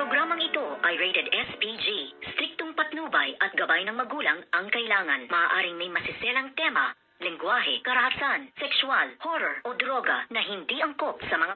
Programang ito ay rated SPG. Striktong patnubay at gabay ng magulang ang kailangan. Maaaring may masiselang tema, lengguwahe, karahasan, sexual, horror o droga na hindi angkop sa mga...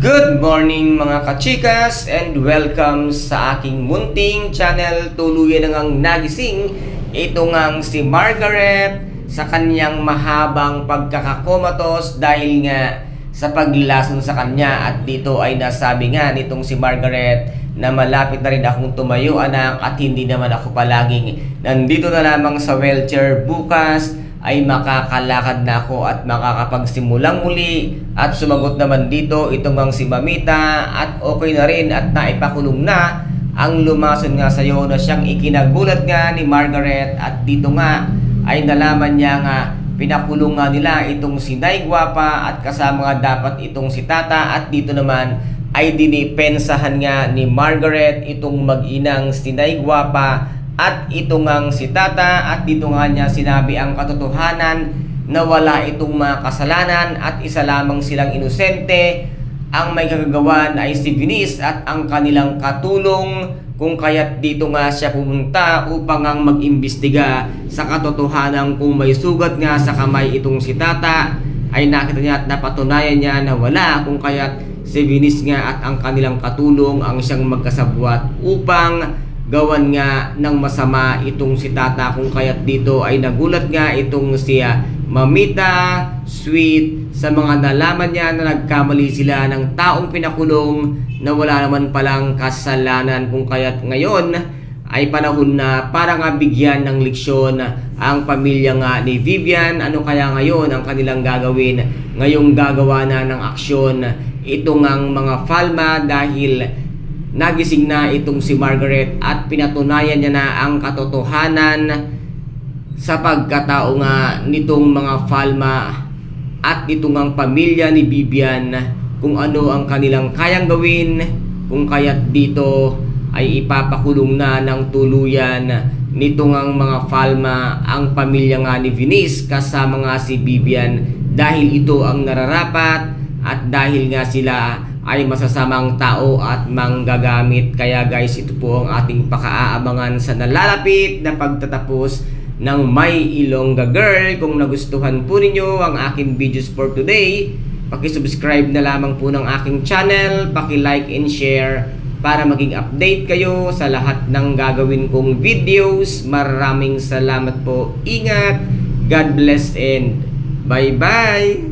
Good morning mga kachikas and welcome sa aking munting channel. Tuluyan na ngang nagising ito ngang si Margaret sa kanyang mahabang pagkakakomatos dahil nga sa paglason sa kanya. At dito ay nasabi nga nitong si Margaret na malapit na rin akong tumayo anak at hindi naman ako palaging nandito na lamang sa wheelchair. Bukas ay makakalakad na ako at makakapagsimulang muli. At sumagot naman dito itong ang si Mamita at okay na rin at naipakulong na ang lumason nga sa iyo na siyang ikinagulat nga ni Margaret. At dito nga ay nalaman niya nga pinakulong nga nila itong si Nay Guapa at kasama nga dapat itong si Tata. At dito naman ay dinipensahan nga ni Margaret itong mag-inang si Nay Guapa at ito ngang si Tata. At dito nga niya sinabi ang katotohanan na wala itong mga kasalanan at isa lamang silang inosente. Ang may kagagawan ay si Venice at ang kanilang katulong, kung kaya't dito nga siya pumunta upang ang mag-imbestiga sa katotohanan kung may sugat nga sa kamay itong si Tata. Ay nakita niya at napatunayan niya na wala, kung kaya't si Venice nga at ang kanilang katulong ang siyang magkasabwat upang gawan nga ng masama itong si Tata. Kung kaya't dito ay nagulat nga itong si Mamita Sweet sa mga nalaman niya na nagkamali sila ng taong pinakulong na wala naman palang kasalanan. Kung kaya't ngayon ay panahon na para nga bigyan ng leksyon ang pamilya nga ni Vivian. Ano kaya ngayon ang kanilang gagawin? Ngayong gagawa na ng aksyon itong ang mga Falma dahil nagising na itong si Margaret at pinatunayan niya na ang katotohanan sa pagkatao nga nitong mga Falma at itong ang pamilya ni Vivian kung ano ang kanilang kayang gawin. Kung kaya't dito ay ipapakulong na ng tuluyan nitong ang mga Falma ang pamilya nga ni Venice kasama nga si Vivian dahil ito ang nararapat at dahil nga sila ay masasamang tao at manggagamit. Kaya guys, ito po ang ating pakaaabangan sa nalalapit na pagtatapos ng My Ilongga Girl. Kung nagustuhan po ninyo ang aking videos for today, paki-subscribe na lamang po ng aking channel, paki-like and share para maging update kayo sa lahat ng gagawin kong videos. Maraming salamat po. Ingat, God bless and bye bye.